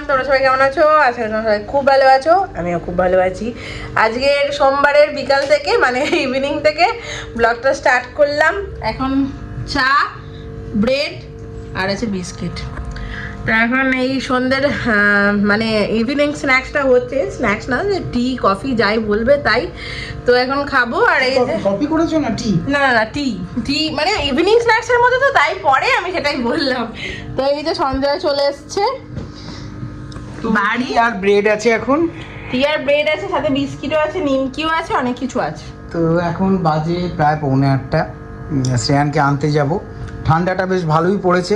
তোমরা সবাই কেমন আছো? আজকে তোমরা সবাই খুব ভালো আছো, আমিও খুব ভালো আছি। আজকের সোমবারের বিকাল থেকে মানে ইভিনিং থেকে ব্লগটা স্টার্ট করলাম। এখন চা, ব্রেড আর আছে বিস্কিট। তো এখন এই সন্ধ্যের মানে ইভিনিং স্ন্যাক্সটা হচ্ছে, স্ন্যাক্স না, যে টি কফি যাই বলবে তাই। তো এখন খাবো। আর এই যে কফি করেছো না টি? না না না, টি টি মানে ইভিনিং স্ন্যাক্সের মধ্যে তো তাই পরে, আমি সেটাই বললাম। তো এই যে সঞ্জয় চলে এসছে বাড়ি, আর ব্রেড আছে এখন। টি আর ব্রেড আছে, সাথে বিস্কিটও আছে, নিমকিও আছে, অনেক কিছু আছে। তো এখন বাজে প্রায় 7:45। শ্রেয়ানকে আনতে যাব। ঠান্ডাটা বেশ ভালোই পড়েছে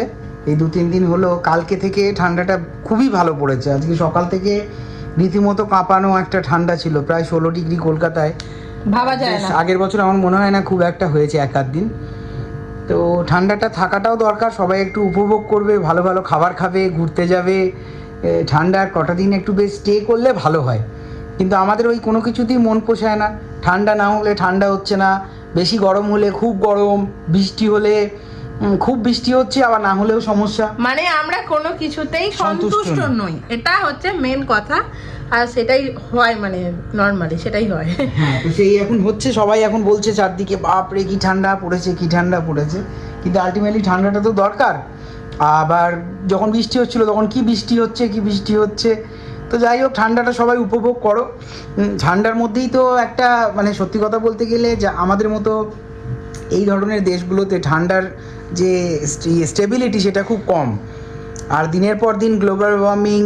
এই 2-3 দিন হলো। কালকে থেকে ঠান্ডাটা খুবই ভালো পড়েছে। আজকে সকাল থেকে রীতিমতো কাঁপানো একটা ঠান্ডা ছিল, প্রায় 16 ডিগ্রি কলকাতায়। ভাবা যায় না। আগের বছর আমার মনে হয় না খুব একটা হয়েছে এক আধ দিন। তো ঠান্ডাটা থাকাটাও দরকার, সবাই একটু উপভোগ করবে, ভালো ভালো খাবার খাবে, ঘুরতে যাবে। ঠান্ডার কটা দিন একটু বেশ স্টে করলে ভালো হয়, কিন্তু আমাদের ওই কোনো কিছুতেই মন পোষায় না। ঠান্ডা না হলে ঠান্ডা হচ্ছে না, বেশি গরম হলে খুব গরম, বৃষ্টি হলে খুব বৃষ্টি হচ্ছে, আবার না হলেও সমস্যা। মানে আমরা কোনো কিছুতেই সন্তুষ্ট নই, এটা হচ্ছে মেন কথা। আর সেটাই হয়, মানে নর্মালি সেটাই হয়। হ্যাঁ, তো সেই এখন হচ্ছে, সবাই এখন বলছে চারদিকে বাপরে কি ঠান্ডা পড়েছে, কি ঠান্ডা পড়েছে। কিন্তু আলটিমেটলি ঠান্ডাটা তো দরকার। আবার যখন বৃষ্টি হচ্ছিল তখন কি বৃষ্টি হচ্ছে, কি বৃষ্টি হচ্ছে। তো যাই হোক, ঠান্ডাটা সবাই উপভোগ করো। ঠান্ডার মধ্যেই তো একটা, মানে সত্যি কথা বলতে গেলে, যা আমাদের মতো এই ধরনের দেশগুলোতে ঠান্ডার যে স্টেবিলিটি সেটা খুব কম। আর দিনের পর দিন গ্লোবাল ওয়ার্মিং,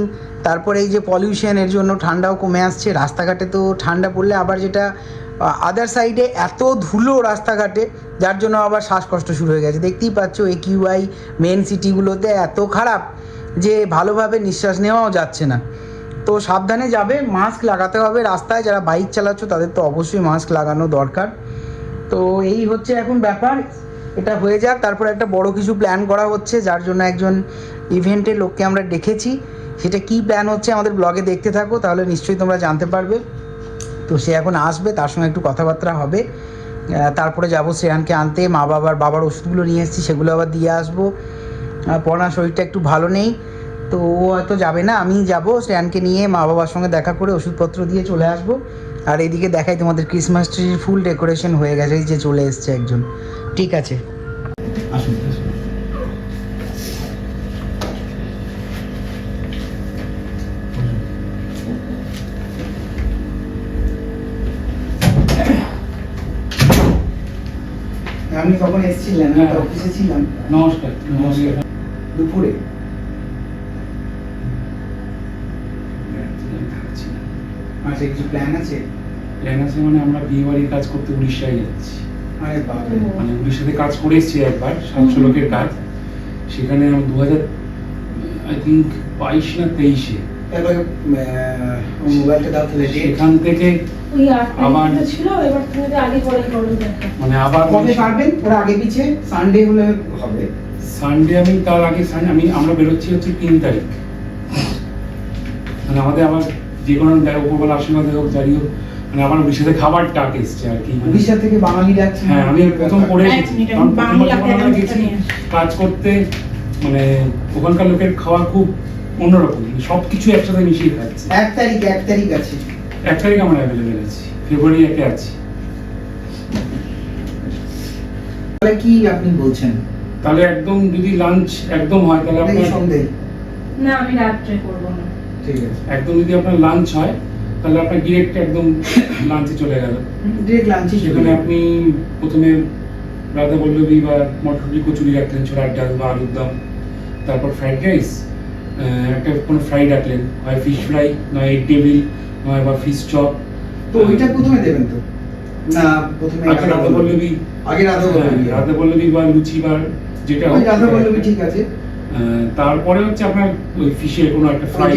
তারপরে এই যে পলিউশন, এর জন্য ঠান্ডাও কমে আসছে। রাস্তাঘাটে তো ঠান্ডা পড়লে আবার যেটা আদার সাইডে এত ধুলো রাস্তাঘাটে, যার জন্য আবার শ্বাসকষ্ট শুরু হয়ে গেছে। দেখতেই পাচ্ছ AQI মেন সিটিগুলোতে এত খারাপ যে ভালোভাবে নিঃশ্বাস নেওয়াও যাচ্ছে না। তো সাবধানে যাবে, মাস্ক লাগাতে হবে। রাস্তায় যারা বাইক চালাচ্ছ তাদের তো অবশ্যই মাস্ক লাগানো দরকার। তো এই হচ্ছে এখন ব্যাপার। এটা হয়ে যাক, তারপর একটা বড় কিছু প্ল্যান করা হচ্ছে, যার জন্য একজন ইভেন্টের লোককে আমরা ডেকেছি। সেটা কি প্ল্যান হচ্ছে আমাদের ব্লগে দেখতে থাকো, তাহলে নিশ্চয়ই তোমরা জানতে পারবে। তো সে এখন আসবে, তার সঙ্গে একটু কথাবার্তা হবে। তারপরে যাবো শ্রেয়ানকে আনতে। বাবার ওষুধগুলো নিয়ে এসেছি, সেগুলো আবার দিয়ে আসবো। পড়ার শরীরটা একটু ভালো নেই, তো ও হয়তো যাবে না, আমি যাব। শ্রেয়ানকে নিয়ে মা বাবার সঙ্গে দেখা করে ওষুধপত্র দিয়ে চলে আসবো। আর এইদিকে দেখাই তোমাদের ক্রিসমাস ট্রির ফুল ডেকোরেশন হয়ে গেছে, এই যে চলে এসছে একজন। ঠিক আছে, আসুন আসুন। আপনি কখন এসেছিলেন? আমি তো অফিসে ছিলাম। নমস্কার। নমস্কার। দুপুরে আচ্ছা, কিছু প্ল্যান আছে? প্ল্যান আছে মানে আমরা বিয়ে বাড়ির কাজ করতে উড়িষ্যায় যাচ্ছি। আরে বাবা, মানে উড়িষ্যাতে কাজ করে এসেছি একবার, 700 লোকের কাজ। সেখানে 2000 আই থিঙ্ক 22 না 23-এ তাহলে মোবাইলটা দাও তাহলে। সেখান থেকে আবার ছিল, এবার তুমি আগে পরে করবে। মানে আবার কবে পারবেন? ওরা আগে পিছে সানডে হলে হবে। সানডে আমি তার আগে আমরা বেরোচ্ছি হচ্ছে 3 তারিখ। মানে আমাদের আবার যে কোনো উপরবেলা আশীর্বাদ হোক, জারি হোক, মানে আমার উড়িষ্যাতে খাবার ডাক এসছে আর কি। উড়িষ্যা থেকে বাঙালি যাচ্ছে? হ্যাঁ, আমি প্রথম করে গেছি কাজ করতে। মানে ওখানকার লোকের খাওয়া খুব অন্যরকম, সবকিছু একসাথে মিশিয়ে খাচ্ছে। 1 তারিখ আছে। 1 তারিখ আমরা অ্যাভেলেবেল আছি, ফেব্রুয়ারি 1-এ আছি। তাহলে কি আপনি বলছেন? তাহলে একদম যদি লাঞ্চ একদম হয় তাহলে আপনার সন্ধ্যে? না, আমি রাত্রে করব না। ঠিক আছে, একদম যদি আপনার লাঞ্চ হয় তাহলে আপনার ডিরেক্ট একদম লাঞ্চে চলে গেল। ডিরেক্ট লাঞ্চই। সেখানে আপনি প্রথমে রাধা পল্লবী বা মটরশুঁটি কচুরি রাখলেন, ছোলার ডাল বা আলুর দম, তারপর ফ্রাইড রাইস, একটা কোনো ফ্রাই রাখলেন, হয় ফিশ ফ্রাই, নয় এগ টেবিল, নয় বা ফিশ চপ। তো ওইটা প্রথমে দেবেন তো না? প্রথমে আগে রাধা পল্লবী, রাধা পল্লবী বা লুচি বা যেটা হোক, রাধা পল্লবী ঠিক আছে। তারপরে হচ্ছে আপনার ওই ফিশের কোনো একটা ফ্রাই,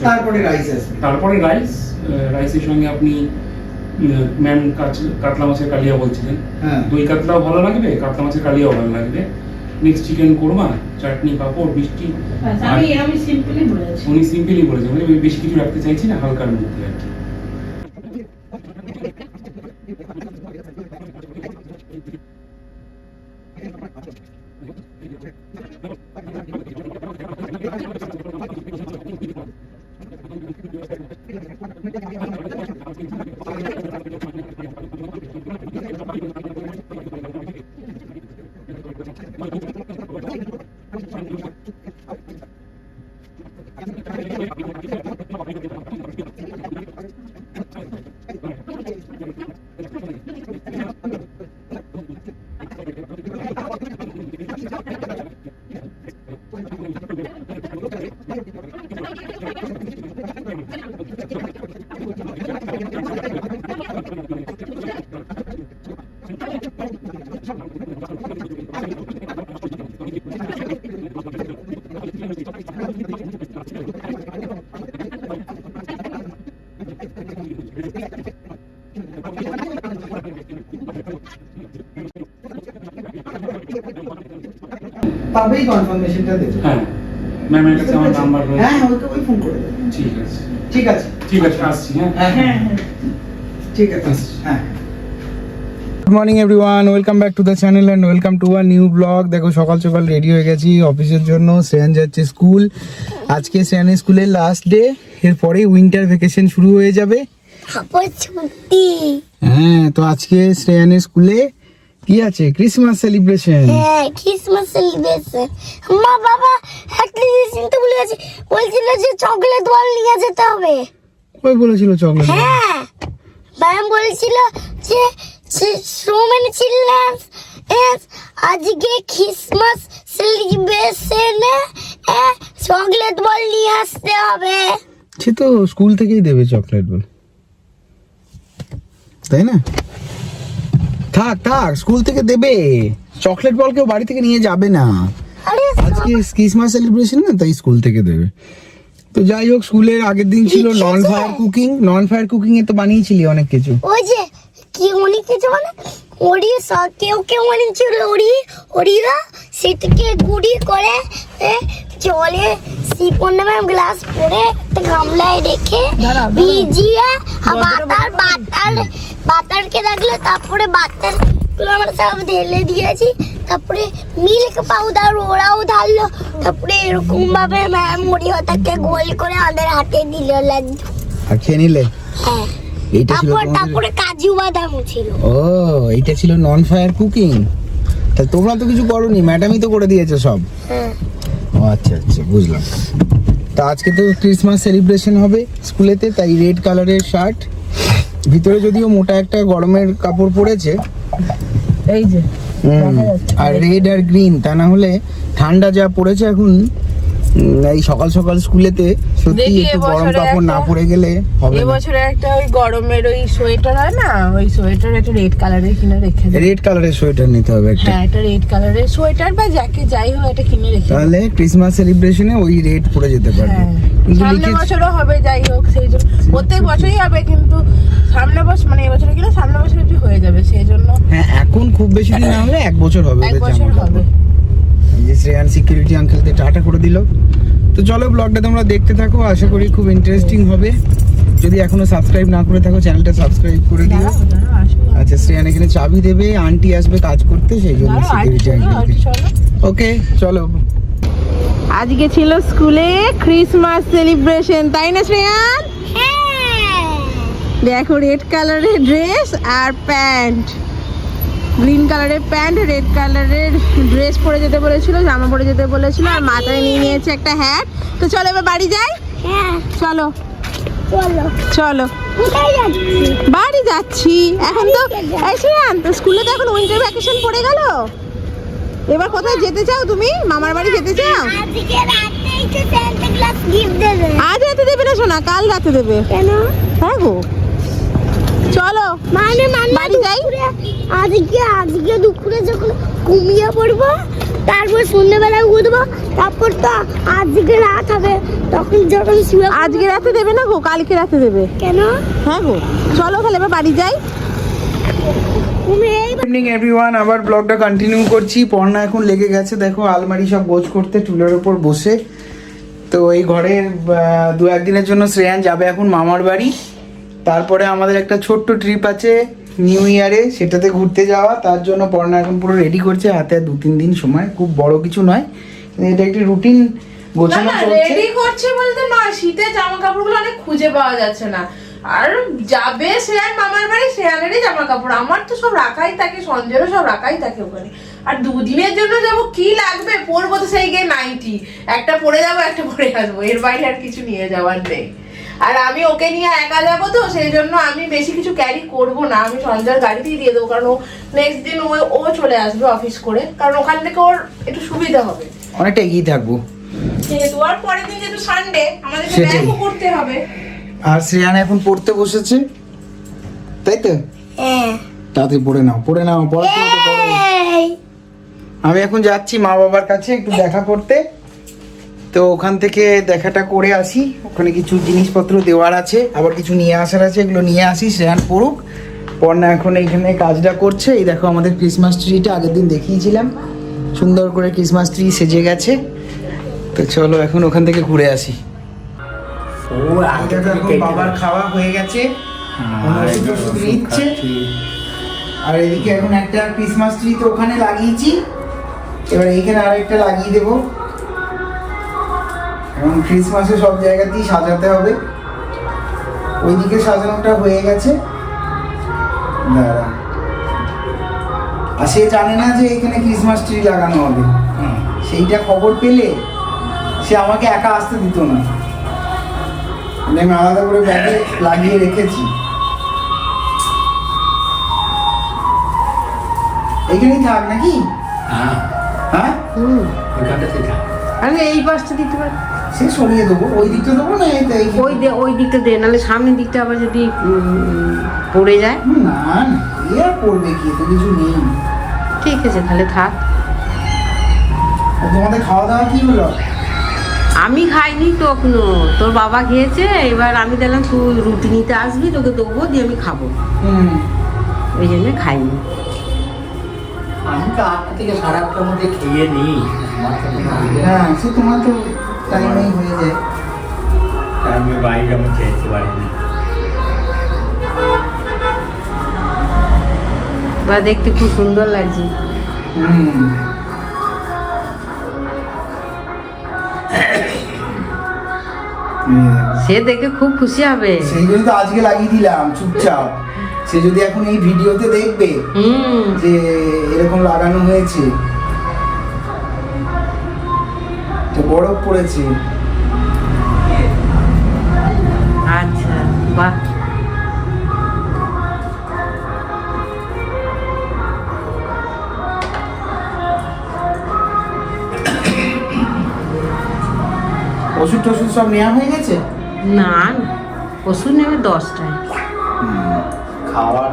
তারপরে রাইস আসবে। তারপরে রাইসের সঙ্গে আপনি ম্যাম কাতলা মাছের কালিয়া বলছিলেন, দই কাতলাও ভালো লাগবে, কাতলা মাছের কালিয়াও ভালো লাগবে। নেক্সট চিকেন কোরমা, চাটনি, পাঁপড়, মিষ্টি। আমি সিম্পলি বলেছি। উনি সিম্পলি বলেছেন, মানে বেশি কিছু রাখতে চাইছি না, হালকার মধ্যে আর কি। তবেই কনফার্মেশনটা দেবে। হ্যাঁ ম্যামের কাছে আমার নাম্বার রয়েছে। হ্যাঁ ওকে ওই ফোন করে দেবে। ঠিক আছে ঠিক আছে ঠিক আছে আসছি। হ্যাঁ হ্যাঁ ঠিক আছে হ্যাঁ। Good morning everyone, welcome back to the channel and welcome to a new blog. দেখো সকাল সকাল রেডি হয়ে গেছি অফিসের জন্য। শ্রেয়ান যাচ্ছে স্কুল, আজকে শ্রেয়ানের স্কুলের লাস্ট ডে, এরপরে উইন্টার ভ্যাকেশন শুরু হয়ে যাবে। হ্যাঁ তো আজকে শ্রেয়ানের স্কুলে কি আছে? Christmas celebration. হ্যাঁ ক্রিসমাস সেলিব্রেশন। মা বাবা একটা জিনিস চিন্তা ভুলে গেছে, বলছিল যে চকলেট বল নিয়ে যেতে হবে। ওই বলেছিল চকলেট। হ্যাঁ ম্যাম বলেছিল যে so many children আজকে ক্রিসমাস সেলিব্রেশনে চকলেট বল নিয়ে আসতে হবে। সে তো স্কুল থেকেই দেবে চকলেট বল, তাই না? থাক থাক, স্কুল থেকে দেবে চকলেট বল, কেউ বাড়ি থেকে নিয়ে যাবে না। আরে আজকে ক্রিসমাস সেলিব্রেশন না, তাই স্কুল থেকে দেবে। তো যাই হোক, স্কুলের আগের দিন ছিল নন ফায়ার কুকিং। নন ফায়ার কুকিং এ তো বানিয়েছিলি অনেক কিছু। ওই যে কি অনেক কিছু মানে ওরি কেউ কেউ বানিয়েছিল ওরিরা সেটাকে গুড়ি করে জলে সিপন নামে গ্লাস পরে একটা গামলায় রেখে ভিজিয়ে বাটারকে রাখলে, তারপরে বাটারগুলো আমরা সব ঢেলে দিয়েছি, তারপরে মিল্ক পাউডার ওরাও ঢাললো, তারপরে এরকম ভাবে ম্যাম ওরি ওটাকে গোল করে আমাদের হাতে দিল লাড্ডু। আর খেয়ে নিলে? হ্যাঁ এইটা ছিল তারপরে কাজু বাদামও ছিল। ও এইটা ছিল নন ফায়ার কুকিং। তা তোমরা তো কিছু করোনি, ম্যাডামই তো করে দিয়েছে সব। হ্যাঁ ও আচ্ছা আচ্ছা, বুঝলাম। তা আজকে তো ক্রিসমাস সেলিব্রেশন হবে স্কুলেতে, তাই রেড কালারের শার্ট, ভিতরে যদিও মোটা একটা গরমের কাপড় পরেছে, এই যে আর রেড আর গ্রিন, তা না হলে ঠান্ডা যা পড়েছে এখন, এই সকাল সকাল স্কুলেতে সত্যি দেখি একটু গরম এবছরে কাপড় না একটা- পরে গেলে হবে না। এবছরে একটা ওই গরমের ওই সোয়েটার হয় না, ওই সোয়েটার একটা রেড কালারের কিনে রেখে দেব। রেড কালারের সোয়েটার নিতে হবে একটা। হ্যাঁ একটা রেড কালারের সোয়েটার বা জ্যাকেট যাই হোক একটা কিনে রেখে দেব। তাহলে ক্রিসমাস সেলিব্রেশনে ওই রেড পরে যেতে পারবে। হ্যাঁ কিন্তু সামনে লিখেছে বছরও হবে, যাই হোক সেই জন্য প্রত্যেক বছরই হবে, কিন্তু সামনে বছর মানে এবছরে কিনা সামনে বছর একটু হয়ে যাবে, সেই জন্য হ্যাঁ এখন খুব বেশি দিন না হলে 1 বছর হবে এক ওদের বছর জামা হবে। কাপড়। এই যে শ্রেয়ান সিকিউরিটি আঙ্কেলদের টাটা করে দিল। তো চলো ব্লগটা তোমরা দেখতে থাকো, আশা করি খুব ইন্টারেস্টিং হবে। যদি এখনো সাবস্ক্রাইব না করে থাকো চ্যানেলটা সাবস্ক্রাইব করে দিও। দাঁড়াও, দাঁড়াও, আসো না। আচ্ছা শ্রেয়ান এখানে চাবি দেবে, আন্টি আসবে কাজ করতে, সেই জন্য দাঁড়াও, সিকিউরিটি চলো, আঙ্কেলকে। চলো। ওকে চলো। আজকে ছিল স্কুলে ক্রিসমাস সেলিব্রেশন, তাই না শ্রেয়ান? হ্যাঁ দেখো রেড কালারের ড্রেস আর প্যান্ট, গ্রিন কালারের প্যান্ট, রেড কালারের ড্রেস পরে যেতে বলেছিল, জামা পরে যেতে বলেছিল, আর মাথায় নিয়ে নিয়েছে একটা হ্যাট। তো চলো এবার বাড়ি যাই। হ্যাঁ চলো চলো চলো কোথায় যাচ্ছি? বাড়ি যাচ্ছি এখন। তো এই শ্রেয়ান, তো স্কুলে তো এখন উইন্টার ভ্যাকেশন পড়ে গেল, এবার কোথায় যেতে চাও তুমি? মামার বাড়ি যেতে চাও? আজকে রাতে একটু সান্তা ক্লজ গিফট দেবে। আজ রাতে দেবে না সোনা, কাল রাতে দেবে। কেন? হ্যাঁ গো চলো মানে বাড়ি যাই। আজকে দুপুরে যখন ঘুমিয়ে পড়বো, তারপর সন্ধ্যেবেলা উঠবো, তারপর তো আজকে রাত হবে, তখন যখন শুয়ে পড়বো। আজকে রাতে দেবে না গো, কালকে রাতে দেবে। কেন? হ্যাঁ গো চলো তাহলে এবার বাড়ি যাই। তুমি এই গুড ইভিনিং এভরিওয়ান, আবার ব্লগটা কন্টিনিউ করছি। পর্ণা এখন লেগে গেছে দেখো আলমারি সব গোছ করতে, টুলের উপর বসে। তো এই ঘরের 2-1 দিনের জন্য শ্রেয়ান যাবে এখন মামার বাড়ি। তারপরে আমাদের একটা ছোট্ট ট্রিপ আছে নিউ ইয়ারে, সেটাতে ঘুরতে যাওয়া। তার জন্য পর্ণা এখন পুরো রেডি করছে, হাতে আর 2-3 দিন সময়, খুব বড় কিছু নয়, কিন্তু এটা একটি রুটিন গোছানো না চলছে। রেডি করছে বলতে নয়, শীতের জামা কাপড়গুলো অনেক খুঁজে পাওয়া যাচ্ছে না। আর যাবে শ্রেয়ার মামার বাড়ি, শ্রেয়ানেরই জামা কাপড়, আমার তো সব রাখাই থাকে, সঞ্জয়েরও সব রাখাই থাকে ওখানে। আর দুদিনের জন্য যাবো, কি লাগবে পরবো তো সেই গিয়ে নাইটি, একটা পরে যাবো একটা পরে আসবো, এর বাইরে আর কিছু নিয়ে যাওয়ার নেই। আর আমি ওকে নিয়ে একা যাবো তো সেই জন্য আমি বেশি কিছু ক্যারি করবো না, আমি সঞ্জয়ের গাড়িতেই দিয়ে দেবো, কারণ ও নেক্সট দিন ও চলে আসবে অফিস করে, কারণ ওখান থেকে ওর একটু সুবিধা হবে অনেকটা এগিয়ে থাকবো যেহেতু। আর পরের দিন যেহেতু সানডে আমাদেরকে সেটাই। ব্যায়ামও করতে হবে। আর শ্রেয়ান এখন পড়তে বসেছে, তাই তো? হ্যাঁ তাড়াতাড়ি পড়ে নাও, পড়াশোনা তো করো। এই আমি এখন যাচ্ছি মা বাবার কাছে একটু দেখা করতে, তো ওখান থেকে দেখাটা করে আসি। ওখানে কিছু জিনিসপত্র দেওয়ার আছে, আবার কিছু নিয়ে আসার আছে, এগুলো নিয়ে আসি। শ্রেয়ান পড়ুক, পড়না এখন এইখানে কাজটা করছে। এই দেখো আমাদের ক্রিসমাস ট্রিটা আগের দিন দেখিয়েছিলাম, সুন্দর করে ক্রিসমাস ট্রি সেজে গেছে। তো চলো এখন ওখান থেকে ঘুরে আসি। এটা তো এখন বাবার খাওয়া হয়ে গেছে, ওষুধ টষুধ নিচ্ছে। আর এদিকে এখন একটা ক্রিসমাস ট্রি তো ওখানে লাগিয়েছি, এবার এইখানে আরেকটা লাগিয়ে দেবো। এখন ক্রিসমাসে সব জায়গাতেই সাজাতে হবে। ওইদিকে সাজানোটা হয়ে গেছে, দাঁড়া। আর সে জানে না যে এখানে ক্রিসমাস ট্রি লাগানো হবে, সেইটা খবর পেলে সে আমাকে একা আসতে দিত না, আমি আলাদা করে ব্যাগে লাগিয়ে রেখেছি। এখানেই থাক নাকি? হ্যাঁ আরে এই পাশটা দিতে পারি, সে সরিয়ে দেবো, ওই দিকটা দেবো না ওই দিকটা দে, নাহলে সামনের দিকটা আবার যদি পড়ে যায়। না না, এ আর করবে কি, তো কিছু নেই। ঠিক আছে তাহলে থাক। আর তোমাদের খাওয়া দাওয়া কি হলো? আমি খাইনি তো এখনো, তোর বাবা খেয়েছে। এবার আমি দেখলাম তুই রুটি নিতে আসবি, তোকে দেবো, দিয়ে আমি খাবো, ওই জন্য খাইনি। আমি তো 8টা থেকে 8:30টার মধ্যে খেয়ে নিই, আমার তো হ্যাঁ, সে তোমার তো টাইমেই হয়ে যায়। আমি বাইরে আমি খেয়েছি বাড়িতে। বা দেখতে খুব সুন্দর লাগছে। সে দেখে খুব খুশি হবে। সেই জন্য তো আজকে লাগিয়ে দিলাম চুপচাপ। সে যদি এখন এই ভিডিওতে দেখবে যে এরকম লাগানো হয়েছে, তো বরফ পড়েছে। আচ্ছা, বাহ। ওষুধ টষুধ সব নেওয়া হয়ে গেছে? না না, ওষুধ নেবে 10টায়। খাওয়ার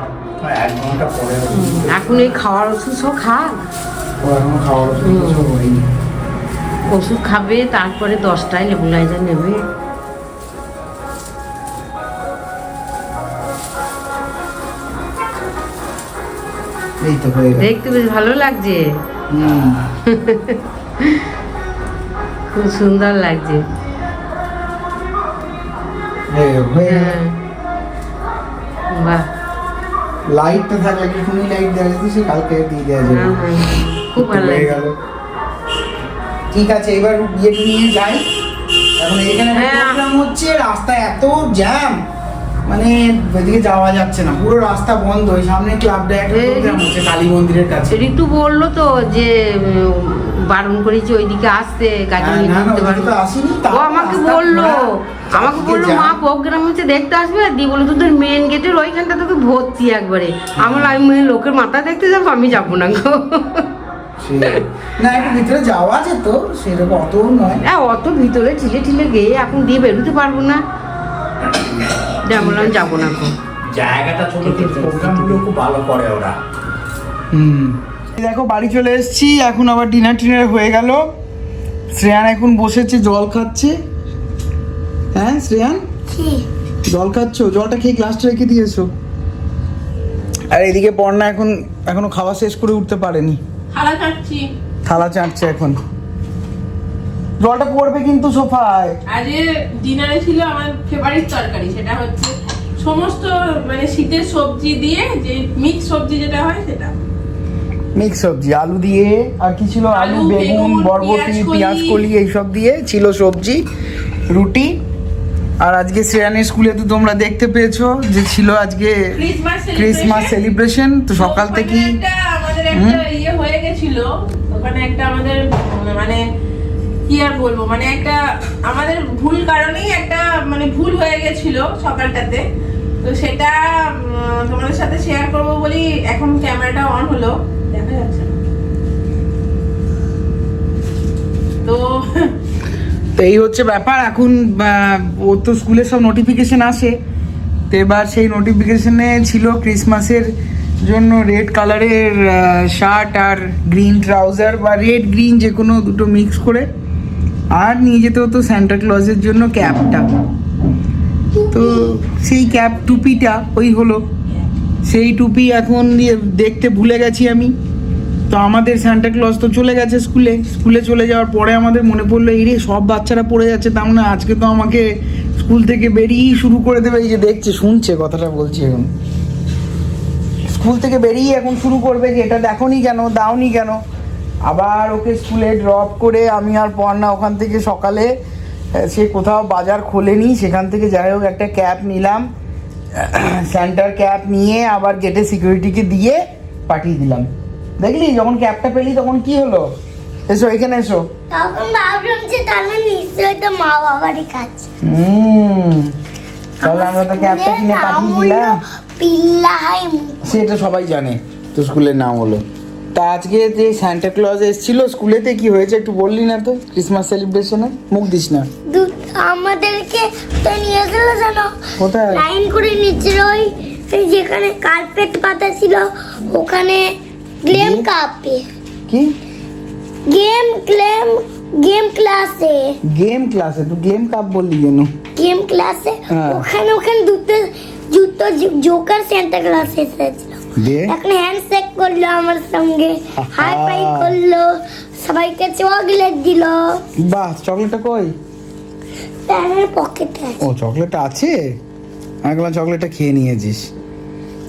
1 ঘন্টা পরে এখন এই খাওয়ার ওষুধ সব খা, ও এখন খাওয়ার ওষুধ তো সব হয়নি। ওষুধ খাবে, তারপরে 10টায় লেবুলাইজার নেবে। এই তো হয়ে গেল। দেখতে বেশ ভালো লাগছে, হুম, খুব সুন্দর লাগছে। হয়ে গেল, হয়ে গেল। হ্যাঁ, বাহ। লাইটটা থাকলে কি টুনি লাইট দেওয়া যেত, সে কালকে দিয়ে দেওয়া যাবে। হ্যাঁ, হ্যাঁ, খুব ভালো হয়ে লাগছে। গেল। ঠিক আছে, এবার বিয়েটা নিয়ে যাই। এখন এখানে হ্যাঁ। প্রোগ্রাম হচ্ছে, রাস্তা এত জ্যাম, মানে ওইদিকে যাওয়া যাচ্ছে না, পুরো রাস্তা বন্ধ। ওই সামনে ক্লাবটা একটা এই- প্রোগ্রাম হচ্ছে কালী মন্দিরের কাছে। ঋতু বললো তো যে বারণ করেছি ওইদিকে আসতে, গাড়ি হ্যাঁ, নিয়ে না, না, ঢুকতে ওইদিকে তো পারবে। আসিনি, ও তাও আমাকে রাস্তা বললো, পুরা আমাকে চারদিকে বললো জ্যাম। মা প্রোগ্রাম হচ্ছে দেখতে আসবে, দিয়ে বলে তোদের মেন গেটের ওইখানটা তোকে ভর্তি একবারে। আমি লোকের মাথা দেখতে যাবো, আমি যাবো না গো। না, একটু ভিতরে যাওয়া যেত, সেরকম অত নয়। অত ভিতরে ঠিলে ঠিলে গিয়ে এখন দিয়ে বেরোতে পারবো না, বললাম যাবো না গো। জায়গাটা ছোট, কিন্তু প্রোগ্রামগুলো খুব ভালো করে ওরা। দেখো বাড়ি চলে এসেছি, এখন আবার ডিনার টিনার হয়ে গেল। শ্রেয়ান এখন বসেছে, জল খাচ্ছে। হ্যাঁ শ্রেয়ান, কি জল খাচ্ছ? জলটা খেয়ে গ্লাসটা রেখে দিয়েছো। আর এদিকে পর্ণা এখনো খাওয়া শেষ করে উঠতে পারেনি, থালা কাটছি। থালা চাটছে এখন। জলটা পড়বে কিন্তু সোফায়। আজকে ডিনারে ছিল আমার ফেভারিট তরকারি, সেটা হচ্ছে সমস্ত মানে শীতের সবজি দিয়ে যে মিক্স সবজি যেটা হয় সেটা। মিক্স সবজি আলু দিয়ে, আর কি ছিল, আলু, আলু, বেগুন, বেগুন, বরবটি, পেঁয়াজকলি। পেঁয়াজ কলি এইসব দিয়ে ছিল সবজি, রুটি। আর আজকে শ্রেয়ানের স্কুলে তো তোমরা দেখতে পেয়েছো যে ছিল আজকে ক্রিসমাস সেলিব্রেশন, তো সকাল ওখানে থেকেই একটা আমাদের একটা ইয়ে হয়ে গেছিল, ওখানে একটা আমাদের মানে কি আর বলবো, মানে একটা আমাদের ভুল কারণেই একটা মানে ভুল হয়ে গেছিল সকালটাতে। তো সেটা তোমাদের সাথে শেয়ার করবো বলি এখন ক্যামেরাটা অন হলো, দেখা যাচ্ছে না। তো তো এই হচ্ছে ব্যাপার। এখন ওর তো স্কুলে সব নোটিফিকেশন আসে, তো এবার সেই নোটিফিকেশনে ছিল ক্রিসমাসের জন্য রেড কালারের শার্ট আর গ্রিন ট্রাউজার, বা রেড গ্রিন যে কোনো দুটো মিক্স করে, আর নিয়ে যেতে হতো স্যান্টা ক্লজের জন্য ক্যাপটা। তো সেই ক্যাপ, টুপিটা ওই হলো, সেই টুপি এখন দেখতে ভুলে গেছি আমি। তো আমাদের সান্টা ক্লজ তো চলে গেছে স্কুলে চলে যাওয়ার পরে আমাদের মনে পড়লো, এই রে সব বাচ্চারা পড়ে যাচ্ছে, তার মানে আজকে তো আমাকে স্কুল থেকে বেরিয়েই শুরু করে দেবে। এই যে দেখছে, শুনছে কথাটা বলছি, এখন স্কুল থেকে বেরিয়ে এখন শুরু করবে যে এটা দেখোনি কেন, দাওনি কেন। আবার ওকে স্কুলে ড্রপ করে আমি আর পড়না ওখান থেকে সকালে, সে কোথাও বাজার খোলেনি, সেখান থেকে যাই হোক একটা ক্যাপ নিলাম, স্যান্টার ক্যাপ নিয়ে আবার গেটে সিকিউরিটিকে দিয়ে পাঠিয়ে দিলাম। দেখলি যখন ক্যাপটা পেলি তখন কি হলো? এসো এখানে এসো। তখন ভাবলাম যে তাহলে নিশ্চয়ই তো মা বাবারই কাজ। তাহলে আমরা তো ক্যাপটা কিনে পাঠিয়ে দিলাম। পিল্লাই সেটা সবাই জানে, তো স্কুলের নাম হলো। তা আজকে যে সান্টা ক্লজ এসেছিল স্কুলেতে, কি হয়েছে একটু বললি না তো? ক্রিসমাস সেলিব্রেশনে মুখ দিস না। আমাদেরকে তো নিয়ে গেল জানো, কোথায়? লাইন করে নিচে ওই যেখানে কার্পেট পাতা ছিল ওখানে গেম কাপে কি গেম ক্লাসে গেম ক্লাসে? তুই গেম কাপ বললি কেন? গেম ক্লাসে হ্যাঁ। ওখানে দুটো জোকার সেন্টা ক্লাস এসেছিল। দিয়ে এখন হ্যান্ডশেক করলো আমার সঙ্গে, হাই ফাই করলো, সবাইকে চকলেট দিল। বাহ, চকলেটটা কই? প্যানের পকেটে ও, চকলেটটা আছে? আমি বললাম চকলেটটা খেয়ে নিয়েছিস।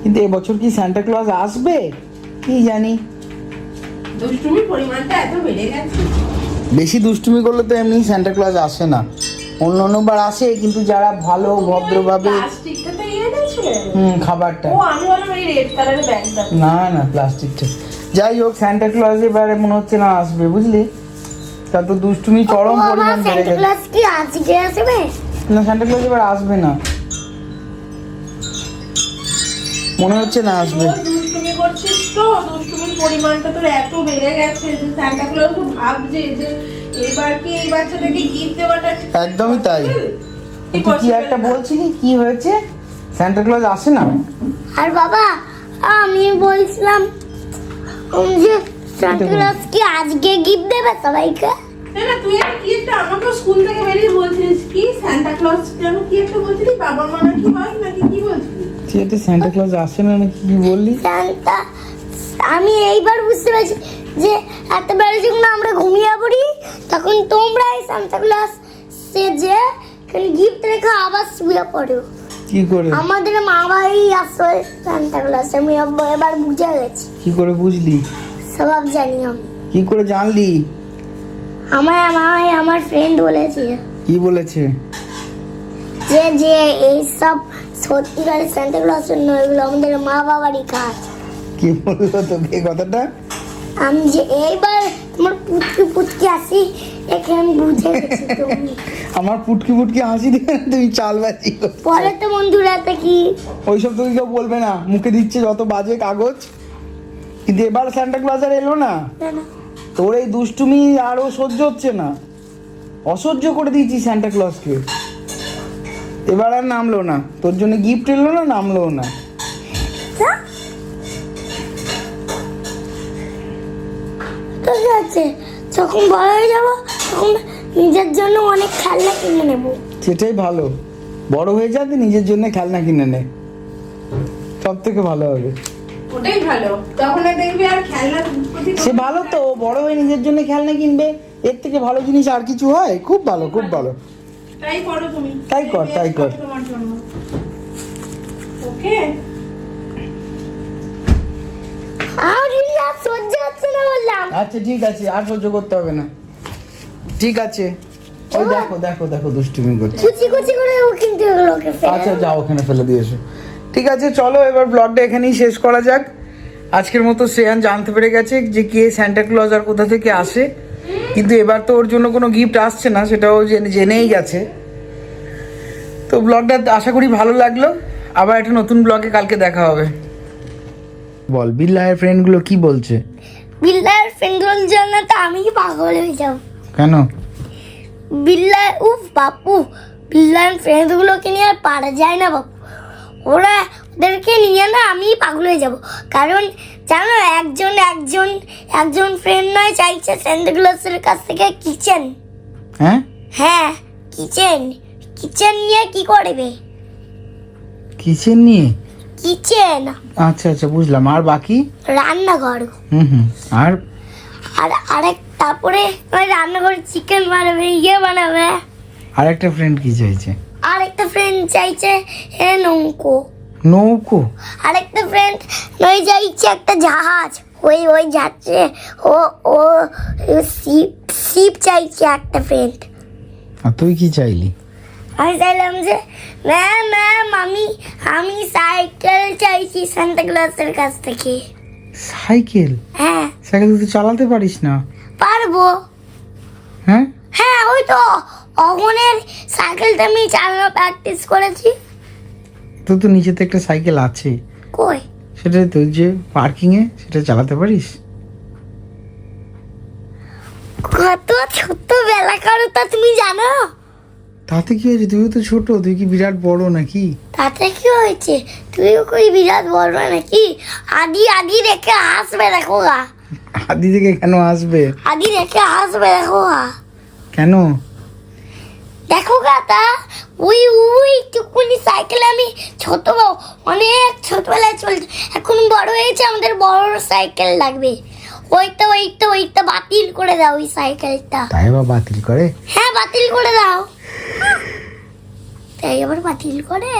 কিন্তু এবছর কি সান্টা ক্লজ আসবে কি জানি। দুষ্টুমির পরিমাণটা এত বেড়ে গেছে। বেশি দুষ্টুমি করলে তো এমনি সান্টা ক্লজ আসে না, অন্যবার আসে, কিন্তু যারা ভালো ভদ্রভাবে। প্লাস্টিকটা তো ইয়ে এনেছে। খাবারটা। ও আমি বললাম এই রেড কালারের ব্যাগটা। না না, প্লাস্টিকটা। যাই হোক, সান্টা ক্লজ এবারে মনে হচ্ছে না আসবে, বুঝলি? তা তো দুষ্টুমি চরম পরিমাণ বেড়ে সেন্টা গেছে। ক্লাস কি আজকে আসবে? না, সান্টা ক্লজ এবার আসবে না, মনে হচ্ছে না আসবে। রোজ দুষ্টুমি করছিস তো, দুষ্টুমির পরিমাণটা তোর এত বেড়ে গেছে যে সান্টা ক্লজ তো ভাবছে যে এবার কি এই বাচ্চাটাকে গিফট দেওয়াটা একদমই তাই। তুই কি একটা বলছিলি, কি হয়েছে? সান্টা ক্লজ আসে না? আর বাবা আমি বলছিলাম যে সান্টা ক্লাস কি আজকে গিফট দেবে সবাইকে? না না, তুই কি একটা আমাকে স্কুল থেকে বেরিয়ে বলছিলিস কি সান্টা ক্লজ কেন কি একটা বলছিলি, বাবা মা নাকি হয় নাকি কি বলছিলি? সেটা সান্টা ক্লজ আসে না নাকি কি বললি? সান্টা, আমি এইবার বুঝতে পারছি যে এতবার যখন আমরা ঘুমিয়ে পড়ি তখন তোমরাই সান্টা ক্লাস সেজে গিফট রেখে আবার শুয়ে পড়ো। কি করে? আমাদের মা ভাই আসে সান্টা ক্লাস, আমি এবার বুঝে গেছি, কি করে বুঝলি? সব জানি আমি। কি করে জানলি? আমার ফ্রেন্ড বলেছে কি বলেছে? যে এইসব সত্যিকারের সান্টা ক্লজ নয়, এগুলো আমাদের মা বাবারই কাজ। কি বললো তোকে এই কথাটা? আমি যে এইবার তোমার পুটকি আসি এখানে আমি বুঝে গেছি তুমি। আমার পুটকি হাসি দিয়ে তুমি চালবাজি করছো। পরে তো বন্ধুরা কি ওইসব তোকে কেউ বলবে না, মুখে দিচ্ছে যত বাজে কাগজ। কিন্তু এবার সান্টা ক্লজ আর এলো না, তোর এই দুষ্টুমি আরো সহ্য হচ্ছে না, অসহ্য করে দিয়েছি সান্টা ক্লজকে। এবার আর নামলো না, তোর জন্য গিফট এলো না, নামলো না। ঠিক আছে, যখন বড় হয়ে যাবো তখন নিজের জন্য অনেক খেলনা কিনে নেবো। সেটাই ভালো, বড় হয়ে যাতে নিজের জন্য খেলনা কিনে নে, সব থেকে ভালো হবে। ওটাই ভালো, তখন আর দেখবি আর খেলনার প্রতি সে ভালো তো, বড় হয়ে নিজের জন্য খেলনা কিনবে, এর থেকে ভালো জিনিস আর কিছু হয়? খুব ভালো, খুব ভালো। তাই করো তুমি, তাই কর, তাই কর। তোমার জন্য ওকে। আর আর সহ্য হচ্ছে না বললাম। আচ্ছা ঠিক আছে, আর সহ্য করতে হবে না, ঠিক আছে। ওই দেখো দেখো দেখো দুষ্টুমি করছে। কুচি কুচি করে ও কিন্তু এগুলোকে আচ্ছা যাও ওখানে ফেলে দিয়ে এসো। ঠিক আছে চলো এবার ব্লগটা এখানেই শেষ করা যাক। আজকের মতো শ্রেয়ান জানতে পেরে গেছে যে কে স্যান্টা ক্লজ আর কোথা থেকে আসে, কিন্তু এবার তো ওর জন্য কোনো গিফট আসছে না, সেটাও জেনেই গেছে। তো ব্লগটা আশা করি ভালো লাগলো। আবার একটা নতুন ব্লগে কালকে দেখা হবে। বল বিল্লাহের ফ্রেন্ডগুলো কি বলছে? বিল্লার ফ্রেন্ডগুলোর জন্য তো আমি পাগল হয়ে যাব। কেন? বিল্লা উফ বাপু, বিল্লার ফ্রেন্ডগুলোকে নিয়ে আর পারা যায় না বাপু। ওদেরকে নিয়ে না আমি পাগল হয়ে যাব। কারণ জানো একজন ফ্রেন্ড নয় চাইছে স্যান্টাক্লজের কাছ থেকে কিচেন। হ্যাঁ হ্যাঁ কিচেন নিয়ে কি করবে? কিচেন নিয়ে? কিচেন আচ্ছা আচ্ছা বুঝলাম। আর বাকি? রান্নাঘর। হুম আর আরেক তারপরে ওই রান্নাঘরে চিকেন বানাবে, বানাবে। আর একটা ফ্রেন্ড কি চাইছে? আরেকটা ফ্রেন্ড চাইছে নৌকো। আরেকটা ফ্রেন্ড ওই চাইছে একটা জাহাজ, ওই যাচ্ছে ও শিপ চাইছে একটা ফ্রেন্ড। আর তুই কি চাইলি? আমি চাইলাম যে ম্যাম আমি সাইকেল চাইছি সান্টাক্লজের কাছ থেকে। সাইকেল? হ্যাঁ সাইকেল তুই চালাতে পারিস না? পারবো। হ্যাঁ হ্যাঁ ওই তো অগনের সাইকেলটা আমি চালানো প্র্যাকটিস করেছি। তোর তো নিচেতে একটা সাইকেল আছে, কই? সেটা তুই যে পার্কিংয়ে সেটা চালাতে পারিস? কত ছোট বেলা করো তা তুমি জানো? তাতে কি হয়েছে? তুইও তো ছোট, তুই কি বিরাট বড় নাকি? তাতে কি হয়েছে? তুইও কই বিরাট বলবে নাকি? আদি রেখে হাসবে দেখো গা। আদি থেকে কেন আসবে? আদি রেখে হাসবে দেখো গা। কেন? দেখো গা তা ওই টুকুনি সাইকেল আমি অনেক ছোটবেলায় চলছে, এখন বড় হয়েছে, আমাদের বড় সাইকেল লাগবে। ওইটা বাতিল করে দাও ওই সাইকেলটা। তাই বা বাতিল করে? হ্যাঁ বাতিল করে দাও। তাই আবার বাতিল করে?